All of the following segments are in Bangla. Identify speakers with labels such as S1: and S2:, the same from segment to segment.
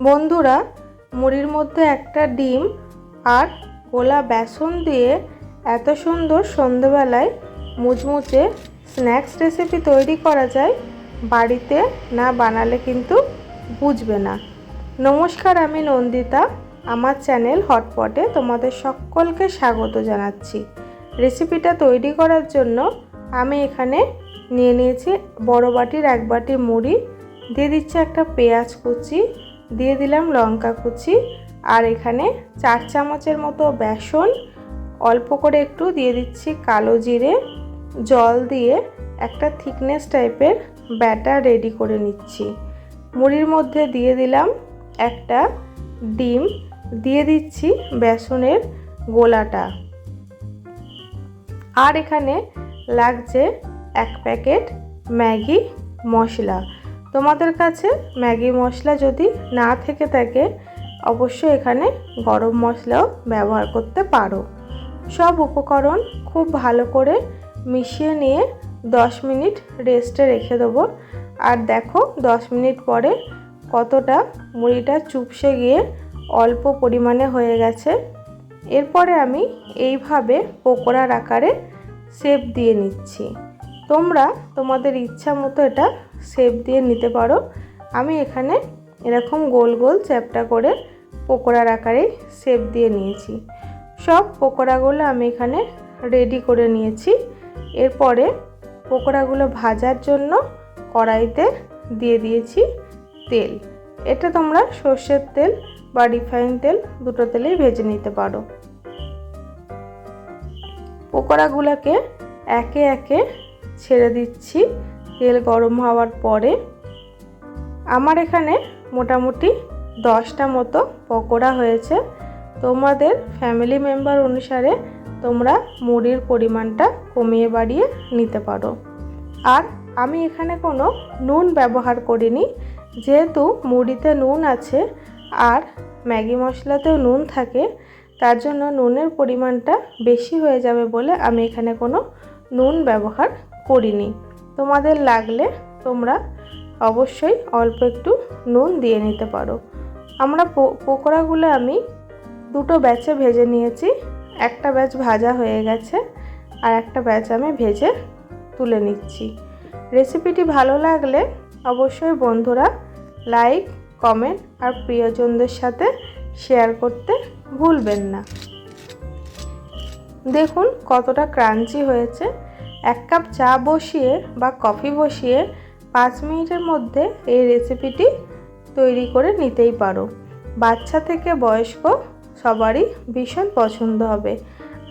S1: বন্ধুরা, মুড়ির মধ্যে একটা ডিম আর গোলা বেসন দিয়ে এত সুন্দর সন্ধেবেলায় মুচমুচে স্ন্যাক্স রেসিপি তৈরি করা যায়, বাড়িতে না বানালে কিন্তু বুঝবে না। নমস্কার, আমি নন্দিতা। আমার চ্যানেল হটপটে তোমাদের সকলকে স্বাগত জানাচ্ছি। রেসিপিটা তৈরি করার জন্য আমি এখানে নিয়ে নিয়েছি বড় বাটির 1 বাটি মুড়ি, দিয়ে দিচ্ছি একটা পেঁয়াজ কুচি, দিয়ে দিলাম লঙ্কা কুচি, আর এখানে 4 চামচের মতো বেসন, অল্প করে একটু দিয়ে দিচ্ছি কালো জিরে, জল দিয়ে একটা থিকনেস টাইপের ব্যাটার রেডি করে নিচ্ছি। মুড়ির মধ্যে দিয়ে দিলাম একটা ডিম, দিয়ে দিচ্ছি বেসনের গোলাটা, আর এখানে লাগছে 1 প্যাকেট ম্যাগি মশলা। তোমাদের কাছে ম্যাগি মশলা যদি না থেকে থাকে অবশ্যই এখানে গরম মশলাও ব্যবহার করতে পারো। সব উপকরণ খুব ভালো করে মিশিয়ে নিয়ে 10 মিনিট রেস্টে রেখে দেবো। আর দেখো 10 মিনিট পরে কতটা মুড়িটা চুপসে গিয়ে অল্প পরিমাণে হয়ে গেছে। এরপরে আমি এইভাবে পকোড়ার আকারে শেপ দিয়ে নিচ্ছি। তোমরা তোমাদের ইচ্ছা মতো এটা শেপ দিয়ে নিতে পারো। আমি এখানে এরকম গোল গোল চ্যাপ্টা করে পকোড়ার আকারে শেপ দিয়ে নিয়েছি। সব পকোড়াগুলো আমি এখানে রেডি করে নিয়েছি। এরপরে পকোড়াগুলো ভাজার জন্য কড়াইতে দিয়ে দিয়েছি তেল। এটা তোমরা সর্ষের তেল বা রিফাইন তেল, দুটো তেলেই ভেজে নিতে পারো। পকোড়াগুলোকে একে একে ছেড়ে দিচ্ছি তেল গরম হওয়ার পরে। আমার এখানে মোটামুটি 10টা মতো পকোড়া হয়েছে। তোমাদের ফ্যামিলি মেম্বার অনুসারে তোমরা মুড়ির পরিমাণটা কমিয়ে বাড়িয়ে নিতে পারো। আর আমি এখানে কোনো নুন ব্যবহার করিনি, যেহেতু মুড়িতে নুন আছে আর ম্যাগি মশলাতেও নুন থাকে, তার জন্য নুনের পরিমাণটা বেশি হয়ে যাবে বলে আমি এখানে কোনো নুন ব্যবহার করিনি। তোমাদের লাগলে তোমরা অবশ্যই অল্প একটু নুন দিয়ে নিতে পারো। আমরা পকোড়াগুলো আমি দুটো ব্যাচে ভেজে নিয়েছি। একটা ব্যাচ ভাজা হয়ে গেছে আর একটা ব্যাচ আমি ভেজে তুলে নিচ্ছি। রেসিপিটি ভালো লাগলে অবশ্যই বন্ধুরা লাইক, কমেন্ট আর প্রিয়জনদের সাথে শেয়ার করতে ভুলবেন না। দেখুন কতটা ক্রাঞ্চি হয়েছে। 1 কাপ চা বসিয়ে বা কফি বসিয়ে 5 মিনিটের মধ্যে এই রেসিপিটি তৈরি করে নিতেই পারো। বাচ্চা থেকে বয়স্ক সবারই ভীষণ পছন্দ হবে।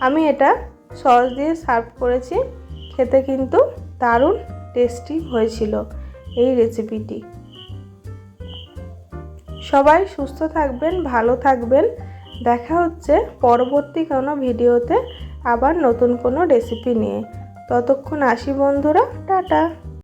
S1: আমি এটা সস দিয়ে সার্ভ করেছি, খেতে কিন্তু দারুণ টেস্টি হয়েছিল এই রেসিপিটি। সবাই সুস্থ থাকবেন, ভালো থাকবেন। দেখা হচ্ছে পরবর্তী কোনো ভিডিওতে আবার নতুন কোনো রেসিপি নিয়ে। ততক্ষণ আসি বন্ধুরা, টাটা।